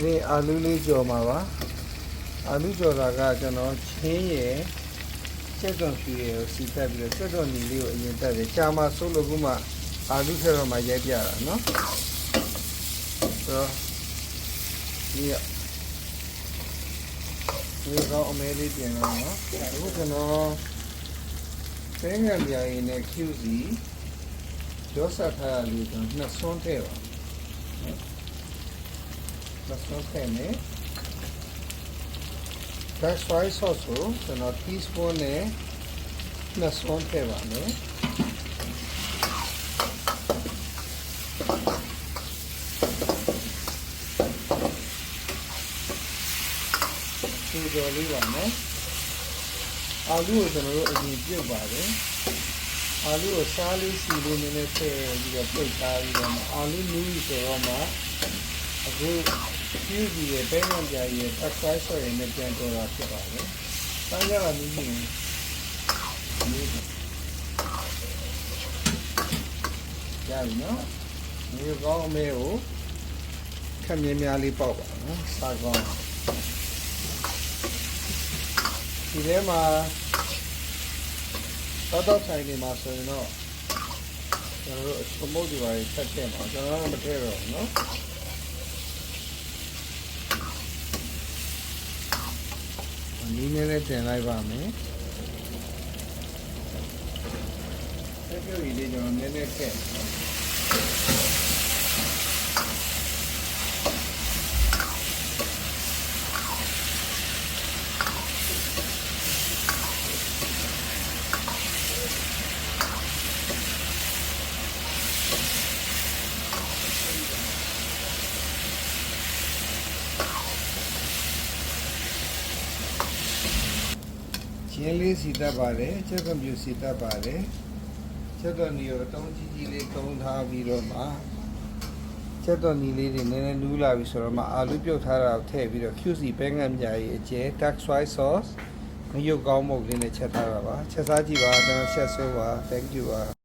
ဒီအာလူးလေးကြော်မှာပါအာလူးကြော်တာကကျွန်တော်ချင်းရယ်ကျက်သွန်ဖြူရယ်ကိုစီတက်ပြီးတော့ကျက်သွန်နီလေးကိုအရင်တက်တယ်ကြာမှစိုးလို့ခုမှအာလူးထဲတော့မှရိုက်ပြတာနော်ဆိုတော့ဒီကောင်းအမဲလေးပြင်တော့နော်အခုကျွန်တော်ပဲငံပြားရည်နဲ့ QC ရောဆက်ထားရလို့ကျွန်တော်နှစ်ဆွန်းထည့်ပါနှစ်ဆွန်းထည့်မယ် Dark soy sauce ကိုကျွန်တော် teaspoon နဲ့နှစ်ဆွန်းထည့်ပါမယ်ဒီလိုလေးပါနော်အာလူးကိုကျွန်တော်တို့အရင်ပြုတ်ပါတယ်အာလူးကိုစားလေးစီလေးနည်းနည်းထည့်ပြီးတော့ပြုတ်ထားပြီးတော့အာလူးနူးဆိုတော့မှအခုကျူးပြီးရဲ့ပဲငံပြားရဲ့ exercise ဆိုရင်လည်းပြန်တော်တာဖြစ်ပါတယ်။တိုင်းရတာနည်းနည်းကြာပြီနော်။ဒီကောင်းအမဲကိုခက်မြင်းများလေးပေါက်ပါနော်။စားကောင်းဒီထဲမှာတော့ဆိုင်နေမှာဆိုရင်တော့ကျွန်တော်တို့စမုတ်တွေပါဆက်ထည့်မှာကျွန်တော်တို့မထည့်တော့ဘူးနော်ဒီနည်းလေးတင်လိုက်ပါမယ်ဆက်ပြုတ်ရည်လေးကျွန်တော်နည်းနည်းထည့်ချင်းလေးစီတတ်ပါတယ်ချက်သွန်ပြူစီတတ်ပါတယ်ချက်သွန်နီကိုတုံးကြီးကြီးလေးတုံးထားပြီးတော့မှချက်သွန်နီလေးတွေနည်းနည်းနူးလာပြီဆိုတော့မှအာလူးပြုတ်ထားတာကိုထည့်ပြီးတော့ QC ပဲငံမြားကြီးအကျဲ dark soy sauce မယုတ်ကောင်းမုတ်လေးနဲ့ချက်ထားတာပါချက်စားကြည့်ပါကျွန်တော်ချက်ဆိုးပါ thank you ပါ